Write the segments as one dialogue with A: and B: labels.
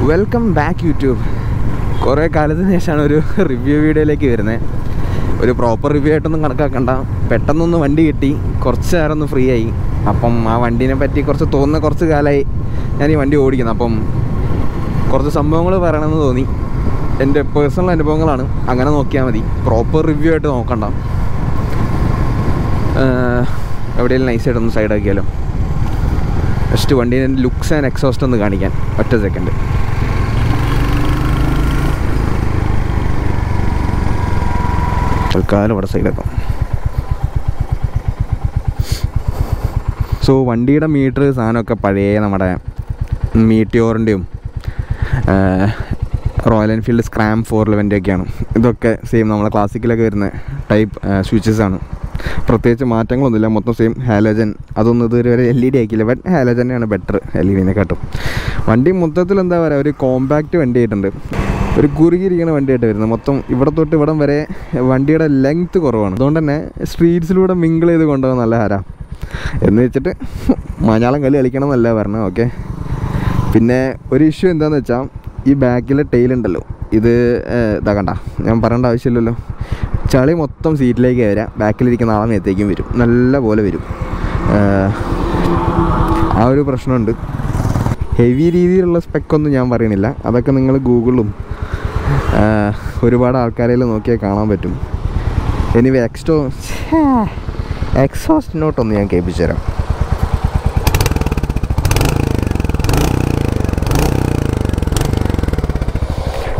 A: Welcome back YouTube. കുറേ കാലത്തിന് ശേഷമാണ് ഒരു റിവ്യൂ വീഡിയോയിലേക്ക് വരുന്നത്. ഒരു പ്രോപ്പർ റിവ്യൂ ആയിട്ടൊന്നും കണക്കാക്കണ്ട, പെട്ടെന്നൊന്ന് വണ്ടി കിട്ടി, കുറച്ച് നേരം ഒന്ന് ഫ്രീ ആയി. അപ്പം ആ വണ്ടീനെ പറ്റി തോന്നുന്ന കുറച്ച് കാലമായി ഞാൻ ഈ വണ്ടി ഓടിക്കുന്നത്. അപ്പം കുറച്ച് സംഭവങ്ങൾ പറയണമെന്ന് തോന്നി. എൻ്റെ പേഴ്സണൽ അനുഭവങ്ങളാണ്, അങ്ങനെ നോക്കിയാൽ മതി, പ്രോപ്പർ റിവ്യൂ ആയിട്ട് നോക്കണ്ട. എവിടെയെങ്കിലും നൈസായിട്ടൊന്ന് സൈഡാക്കിയാലോ. ഫസ്റ്റ് വണ്ടീൻ്റെ ലുക്സ് ആൻഡ് എക്സോസ്റ്റ് ഒന്ന് കാണിക്കാൻ ഒറ്റ സെക്കൻഡ്. തൽക്കാലം ഇവിടെ സൈഡാക്കാം. സോ വണ്ടിയുടെ മീറ്റർ സാധനമൊക്കെ പഴയ നമ്മുടെ മീറ്റിയോറിൻ്റെയും റോയൽ എൻഫീൽഡ് സ്ക്രാം 411 ഒക്കെയാണ്. ഇതൊക്കെ സെയിം നമ്മളെ ക്ലാസിക്കിലൊക്കെ വരുന്ന ടൈപ്പ് സ്വിച്ചസ് ആണ്. പ്രത്യേകിച്ച് മാറ്റങ്ങളൊന്നുമില്ല, മൊത്തം സെയിം ഹാലോജൻ. അതൊന്നും ഇതുവരെ LED ആക്കിയില്ല, ബട്ട് ഹാലോജൻ തന്നെയാണ് ബെറ്റർ LED-നെക്കാട്ടും. വണ്ടി മൊത്തത്തിൽ എന്താ പറയുക, ഒരു കോമ്പാക്റ്റ് വണ്ടി ആയിട്ടുണ്ട്, ഒരു കുറുകിയിരിക്കുന്ന വണ്ടിയായിട്ട് വരുന്നത്. മൊത്തം ഇവിടെ തൊട്ട് ഇവിടം വരെ വണ്ടിയുടെ ലെങ്ത്ത് കുറവാണ്. അതുകൊണ്ട് തന്നെ സ്ട്രീറ്റ്സിലൂടെ മിങ്കിൾ ചെയ്ത് കൊണ്ടുപോകാൻ നല്ല ഹരാ എന്ന് വെച്ചിട്ട് മലയാളം കളി കളിക്കണം എന്നല്ല പറഞ്ഞത്. ഓക്കെ, പിന്നെ ഒരു ഇഷ്യൂ എന്താണെന്ന് വെച്ചാൽ ഈ ബാക്കിലെ ടെയിലുണ്ടല്ലോ, ഇത് ഇതാ കണ്ട, ഞാൻ പറയേണ്ട ആവശ്യമില്ലല്ലോ. ചളി മൊത്തം സീറ്റിലേക്ക് വരാം, ബാക്കിലിരിക്കുന്ന ആളെ മേത്തേക്കും വരും, നല്ല പോലെ വരും. ആ ഒരു പ്രശ്നമുണ്ട്. ഹെവി രീതിയിലുള്ള സ്പെക്കൊന്നും ഞാൻ പറയണില്ല, അതൊക്കെ നിങ്ങൾ ഗൂഗിളും ഒരുപാട് ആൾക്കാരെയിൽ നോക്കിയാൽ കാണാൻ പറ്റും. എനിവേ എക്സോസ്റ്റ് നോട്ടൊന്ന് ഞാൻ കേൾപ്പിച്ചു തരാം.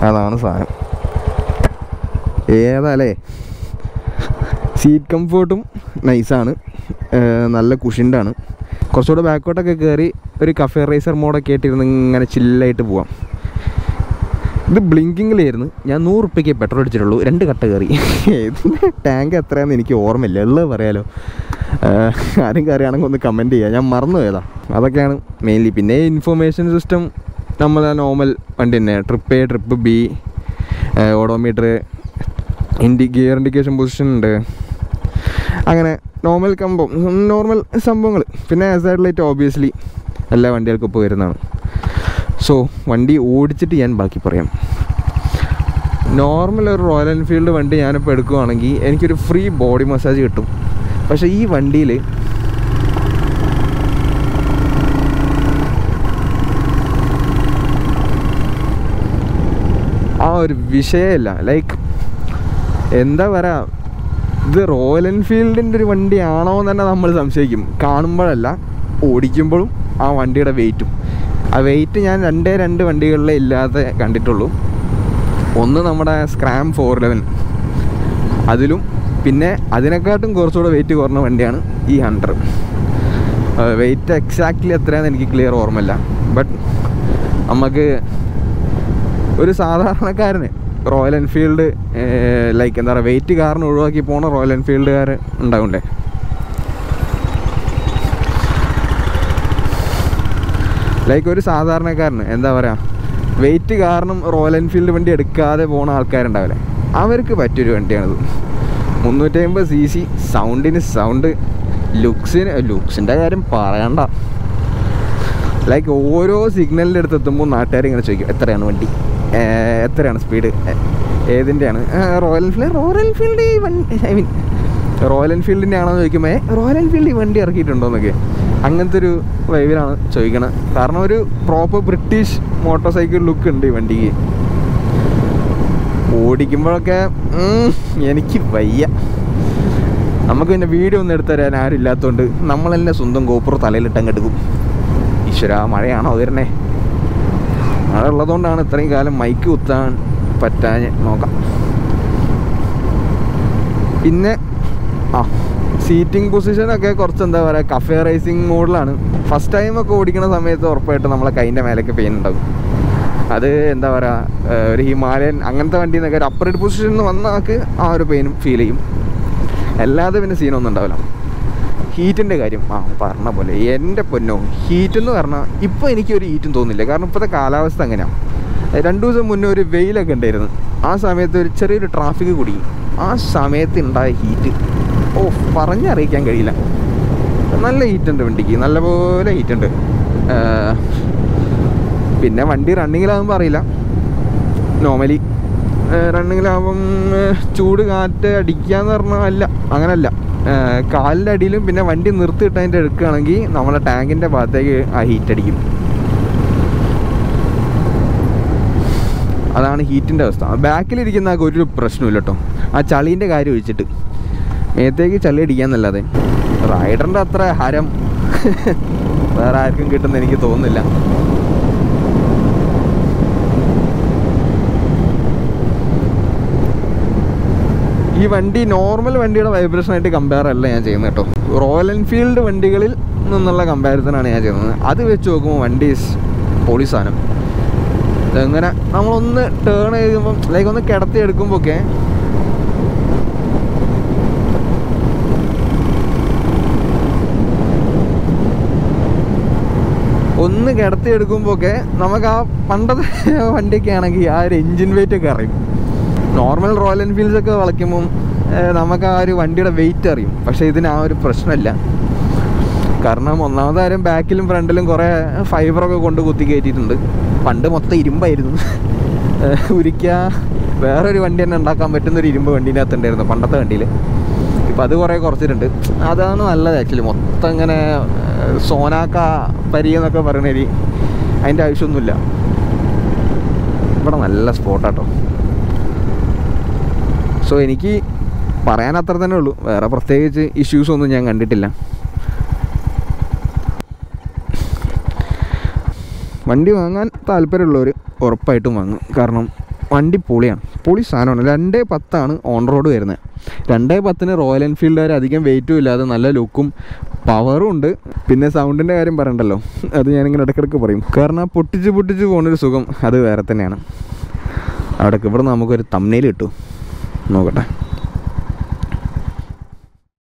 A: അതാണ് സാധനം. ഏതാല്ലേ, സീറ്റ് കംഫേർട്ടും നൈസാണ്, നല്ല കുഷിൻ്റാണ്. കുറച്ചുകൂടെ ബാക്കോട്ടൊക്കെ കയറി ഒരു കഫേ റേസർ മോഡൊക്കെ ആയിട്ടിരുന്ന് ഇങ്ങനെ ചില്ലായിട്ട് പോവാം. ഇത് ബ്ലിങ്കിങ്ങിലായിരുന്നു. ഞാൻ 100 രൂപയ്ക്ക് പെട്രോൾ അടിച്ചിട്ടുള്ളൂ, 2 കട്ട കയറി. ഇതിൻ്റെ ടാങ്ക് എത്രയാണെന്ന് എനിക്ക് ഓർമ്മയില്ല, ഉള്ളത് പറയാലോ. ആരും കയറിയാണെങ്കിൽ ഒന്ന് കമൻറ്റ് ചെയ്യുക, ഞാൻ മറന്നു പോയതാ. അതൊക്കെയാണ് മെയിൻലി. പിന്നെ ഇൻഫർമേഷൻ സിസ്റ്റം നമ്മളെ നോർമൽ വണ്ടി തന്നെ, trip A trip B, odometer, gear indication position ഉണ്ട്, അങ്ങനെ നോർമൽ സംഭവങ്ങൾ. പിന്നെ ആസാഡ് ലൈറ്റ് ഓബിയസ്ലി എല്ലാ വണ്ടികൾക്കും ഇപ്പോൾ വരുന്നതാണ്. സോ വണ്ടി ഓടിച്ചിട്ട് ഞാൻ ബാക്കി പറയാം. നോർമൽ ഒരു റോയൽ എൻഫീൽഡ് വണ്ടി ഞാനിപ്പോൾ എടുക്കുകയാണെങ്കിൽ എനിക്കൊരു ഫ്രീ ബോഡി മസാജ് കിട്ടും. പക്ഷേ ഈ വണ്ടിയിൽ ആ ഒരു വിഷയമില്ല. ലൈക്ക് എന്താ പറയുക, ഇത് റോയൽ എൻഫീൽഡിൻ്റെ ഒരു വണ്ടിയാണോ എന്ന് തന്നെ നമ്മൾ സംശയിക്കും, കാണുമ്പോഴല്ല ഓടിക്കുമ്പോഴും. ആ വണ്ടിയുടെ വെയിറ്റും, ആ വെയിറ്റ് ഞാൻ 2 വണ്ടികളിലേ ഇല്ലാതെ കണ്ടിട്ടുള്ളൂ. ഒന്ന് നമ്മുടെ സ്ക്രാം 411, അതിലും പിന്നെ അതിനെക്കാട്ടും കുറച്ചുകൂടെ വെയിറ്റ് കുറഞ്ഞ വണ്ടിയാണ് ഈ 100. വെയിറ്റ് എക്സാക്ട്ലി എത്രയാണെന്ന് എനിക്ക് ക്ലിയർ ഓർമ്മയില്ല. ബട്ട് നമുക്ക് ഒരു സാധാരണക്കാരന് റോയൽ എൻഫീൽഡ് ലൈക്ക് എന്താ പറയുക, വെയിറ്റ് കാരണം ഒഴിവാക്കി പോണ റോയൽ എൻഫീൽഡുകാർ ഉണ്ടാവില്ലേ, ലൈക്ക് ഒരു സാധാരണക്കാരന് എന്താ പറയുക, വെയിറ്റ് കാരണം റോയൽ എൻഫീൽഡ് വണ്ടി എടുക്കാതെ പോണ ആൾക്കാരുണ്ടാവില്ലേ, അവർക്ക് പറ്റിയൊരു വണ്ടിയാണിത്. 350 cc, സൗണ്ടിന് സൗണ്ട്, ലുക്സിൻ്റെ കാര്യം പറയണ്ട. ലൈക്ക് ഓരോ സിഗ്നലിൻ്റെ അടുത്ത് എത്തുമ്പോൾ നാട്ടുകാർ ഇങ്ങനെ ചോദിക്കും, എത്രയാണ് വണ്ടി, എത്രയാണ് സ്പീഡ്, ഏതിൻ്റെയാണ്, Royal Enfield I mean Royal എൻഫീൽഡിൻ്റെ ആണോ ചോദിക്കുമ്പോൾ റോയൽ എൻഫീൽഡ് ഈ വണ്ടി ഇറക്കിയിട്ടുണ്ടോ എന്നൊക്കെ, അങ്ങനത്തെ ഒരു വൈവിലാണ് ചോദിക്കണത്. കാരണം ഒരു proper British motor cycle look ഉണ്ട് ഈ വണ്ടിക്ക്. ഓടിക്കുമ്പോഴൊക്കെ എനിക്ക് വയ്യ. നമുക്ക് പിന്നെ വീഡിയോ ഒന്നും എടുത്തു തരാൻ ആരും ഇല്ലാത്തതുകൊണ്ട് നമ്മളെന്നെ സ്വന്തം GoPro തലയിലിട്ടങ്ങ് എടുക്കും. ഈശ്വര, മഴയാണോ വരണേ? മഴ ഉള്ളതുകൊണ്ടാണ് ഇത്രയും കാലം മൈക്ക് കുത്താൻ പറ്റാൻ. നോക്കാം. പിന്നെ സീറ്റിംഗ് പൊസിഷനൊക്കെ കുറച്ച് എന്താ പറയുക, കഫേ റേസിങ് മോഡിലാണ്. ഫസ്റ്റ് ടൈമൊക്കെ ഓടിക്കുന്ന സമയത്ത് ഉറപ്പായിട്ടും നമ്മളെ കൈൻ്റെ മേലൊക്കെ പെയിൻ ഉണ്ടാകും. അത് എന്താ പറയുക, ഒരു ഹിമാലയൻ അങ്ങനത്തെ വണ്ടിയിൽ നിന്നൊക്കെ ഒരു അപ്പറേറ്റ് പൊസിഷനിൽ നിന്ന് വന്ന ആൾക്ക് ആ ഒരു പെയിനും ഫീൽ ചെയ്യും. അല്ലാതെ പിന്നെ സീനൊന്നും ഉണ്ടാവില്ല. ഹീറ്റിൻ്റെ കാര്യം പറഞ്ഞ പോലെ എൻ്റെ പൊന്നോ, ഹീറ്റെന്ന് പറഞ്ഞാൽ ഇപ്പോൾ എനിക്കൊരു ഹീറ്റും തോന്നില്ല. കാരണം ഇപ്പോഴത്തെ കാലാവസ്ഥ അങ്ങനെയാണ്. 2 ദിവസം മുന്നേ ഒരു വെയിലൊക്കെ ഉണ്ടായിരുന്നു. ആ സമയത്ത് ഒരു ചെറിയൊരു ട്രാഫിക് കൂടി. ആ സമയത്ത് ഉണ്ടായ ഹീറ്റ് പറഞ്ഞറിയിക്കാൻ കഴിയില്ല. നല്ല ഹീറ്റുണ്ട് വണ്ടിക്ക്, നല്ലപോലെ ഹീറ്റുണ്ട്. പിന്നെ വണ്ടി റണ്ണിങ്ങിലാകുമ്പോൾ അറിയില്ല. നോർമലി റണ്ണിങ്ങിലാകുമ്പം ചൂട് കാറ്റ് അടിക്കാന്ന് പറഞ്ഞാൽ അല്ല, അങ്ങനല്ല. കാലിൻ്റെ അടിയിലും പിന്നെ വണ്ടി നിർത്തിയിട്ട് അതിൻ്റെ എടുക്കുകയാണെങ്കിൽ നമ്മളെ ടാങ്കിൻ്റെ ഭാഗത്തേക്ക് ആ ഹീറ്റ് അടിക്കും. അതാണ് ഹീറ്റിൻ്റെ അവസ്ഥ. ബാക്കിലിരിക്കുന്ന ഒരു പ്രശ്നമില്ല കേട്ടോ, ആ ചളീൻ്റെ കാര്യം ഒഴിച്ചിട്ട്. മേത്തേക്ക് ചളി അടിക്കാന്നല്ലാതെ റൈഡറിൻ്റെ അത്ര ഹരം വേറെ ആർക്കും കിട്ടുമെന്ന് എനിക്ക് തോന്നുന്നില്ല. ഈ വണ്ടി നോർമൽ വണ്ടിയുടെ വൈബ്രേഷനായിട്ട് കമ്പയർ അല്ല ഞാൻ ചെയ്യുന്നത് കേട്ടോ. റോയൽ എൻഫീൽഡ് വണ്ടികളിൽ നിന്നുള്ള കമ്പാരിസനാണ് ഞാൻ ചെയ്യുന്നത്. അത് വെച്ച് നോക്കുമ്പോൾ വണ്ടി പൊളി സാധനം. എങ്ങനെ നമ്മളൊന്ന് ടേൺ ചെയ്യുമ്പം ലൈക്ക് ഒന്ന് കിടത്തി എടുക്കുമ്പോഴൊക്കെ ഒന്ന് കിടത്തി എടുക്കുമ്പോഴൊക്കെ നമുക്ക് ആ പണ്ടത്തെ വണ്ടിയൊക്കെ ആണെങ്കിൽ ആ ഒരു എൻജിൻ വെയിറ്റ് ഒക്കെ അറിയും. നോർമൽ റോയൽ എൻഫീൽഡ്സ് ഒക്കെ വളയ്ക്കുമ്പം നമുക്ക് ആ ഒരു വണ്ടിയുടെ വെയിറ്റ് അറിയും. പക്ഷേ ഇതിന് ആ ഒരു പ്രശ്നമില്ല. കാരണം ഒന്നാമത്തെ കാര്യം ബാക്കിലും ഫ്രണ്ടിലും കുറേ ഫൈബറൊക്കെ കൊണ്ട് കുത്തി കയറ്റിയിട്ടുണ്ട്. പണ്ട് മൊത്തം ഇരുമ്പായിരുന്നു. ഒരിക്കൽ വേറൊരു വണ്ടി തന്നെ ഉണ്ടാക്കാൻ പറ്റുന്നൊരു ഇരുമ്പ് വണ്ടീൻ്റെ അകത്തുണ്ടായിരുന്നു പണ്ടത്തെ വണ്ടിയിൽ. ഇപ്പം അത് കുറേ കുറച്ചിട്ടുണ്ട്. അതാണ് നല്ലത് ആക്ച്വലി. മൊത്തം ഇങ്ങനെ സോനാക്ക പരിയെന്നൊക്കെ പറയണേരി അതിൻ്റെ ആവശ്യമൊന്നുമില്ല. ഇവിടെ നല്ല സ്പോട്ടാട്ടോ. സോ എനിക്ക് പറയാൻ അത്ര തന്നെ ഉള്ളൂ, വേറെ പ്രത്യേകിച്ച് ഇഷ്യൂസൊന്നും ഞാൻ കണ്ടിട്ടില്ല. വണ്ടി വാങ്ങാൻ താല്പര്യമുള്ളവർ ഉറപ്പായിട്ടും വാങ്ങും. കാരണം വണ്ടി പൊളിയാണ്, പൊളി സാധനമാണ്. 2.10 ഓൺ റോഡ് വരുന്നത്. 2.10 റോയൽ എൻഫീൽഡുകാർ അധികം വെയിറ്റും ഇല്ലാതെ നല്ല ലുക്കും പവറും ഉണ്ട്. പിന്നെ സൗണ്ടിൻ്റെ കാര്യം പറയണ്ടല്ലോ, അത് ഞാനിങ്ങനെ ഇടയ്ക്കിടയ്ക്ക് പറയും. കാരണം പൊട്ടിച്ച് പോകുന്നൊരു സുഖം അത് വേറെ തന്നെയാണ്. അവിടേക്ക് ഇവിടെ നമുക്കൊരു തംബ്നെയിൽ കിട്ടും, നോക്കട്ടെ.